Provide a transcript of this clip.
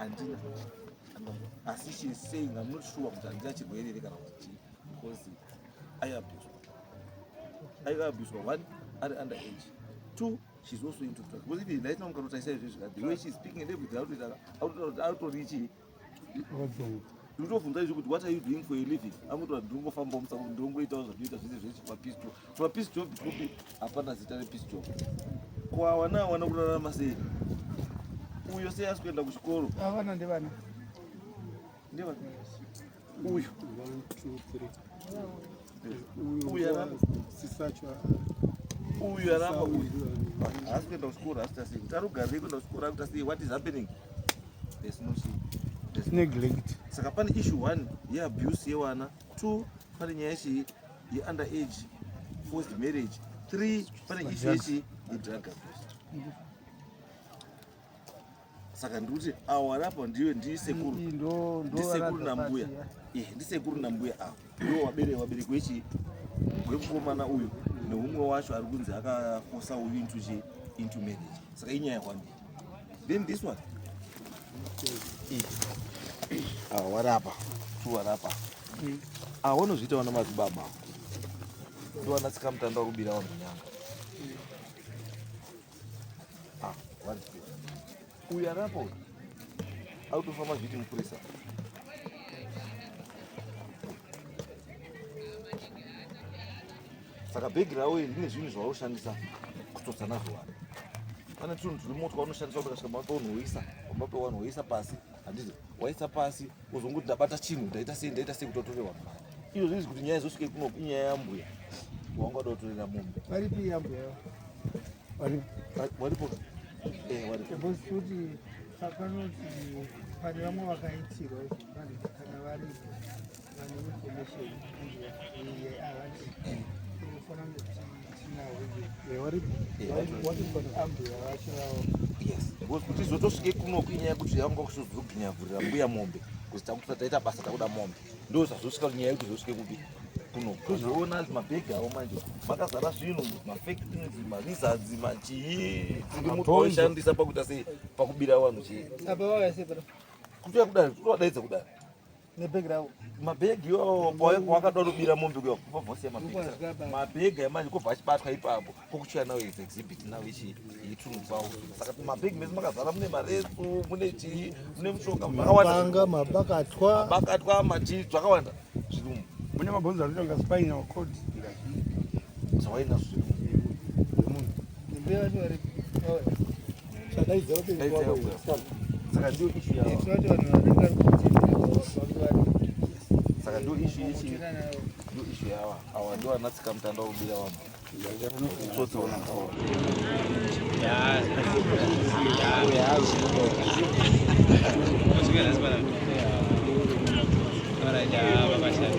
handina. Asi she is saying I'm not sure kuti handina chirwere kana kuti because aiabuswa. One, ari under age. Two, she's also into drugs. Because if right now the way she's speaking and everything, out of reach. What are you doing for a living? I'm going to do for bombs. Don't wait on the for peace job. For a peace job, it could be a partner peace job. Kwawana, one of the Masi. Who you say, ask when the school? I want to never. Never. Who 1, 2, 3. Who you are asking the school after saying, Taruga, the school after saying, what is happening? There's no shame. There's neglect. Sakapani issue 1, yeah, abuse yewana. 2, Parinyashi, you underage, forced marriage. 3, Parinyashi, the drug abuse. Sakanduti, our rap on you and Disekuru Nambuya. Disekuru Nambuya. You are very wabiri webumana uyu neumwe wacho ari kunzi akafosa uyu into marriage. Saka inyaya kwambi. Then this one. Warapa. Tu warapa. Wanozviita wana madzibaba. Ndo wanatsika mutanda wakubira vanhu nyanga. Uyu arapa uyu. Autofamba zviti mupurisa. Saka bhegi rawo rine zvinhu zvaushandisa kutodza nazvo vanhu. Pane tunhu turi motwa unoshandisa kuti kasvika maunhoisa, wambape wanhoisa pasi, handiti waisa pasi, wozongoti ndabata chinhu ndaita sei kutotorerwa mari. Izvo zvinzi kuti nyaya izosvike kuno inyaya yambuya. Wanga dotorera mombe. Varipi yambuya? Waripo? Waripo. Kuti pakanoti pane vamwe vakaitirwa kana vari vane information kuti zvotosvike kuno kunyaya kuti yanga kuzodzogwinyavhurira mbuya mombe kuti taita basa takuda mombe ndo zvazosvika nyaya yekuti zvosvike kupi kuno tozoona mabhegi avo manje makazara zvinhu mafake things marizadzi machii tirimutoishandisa pakuita sei pakubira vanhu chii apa vakaisepera kutoya kudari kutowadaidza kudari nebhegi ravo mabhegi iwawo wakada kubira mombe kuya kubvasiya mabhegi amanje kubva achibatwa ipapo kokuchiya nawo is exhibit nawo ichitunhu pavo saka mabhegi mese makazara mune marefu mune chii mune mushonga makawanda mabakatwa machii zvakawanda zviri mune mabhonzo anotonga spinal cord zvawainazvo zviri saka ndio issue yavo saka ndio issue yavo awa ndio vanatsika mutanda wokubira vanhu tsotsoona Ahora ya va a pasar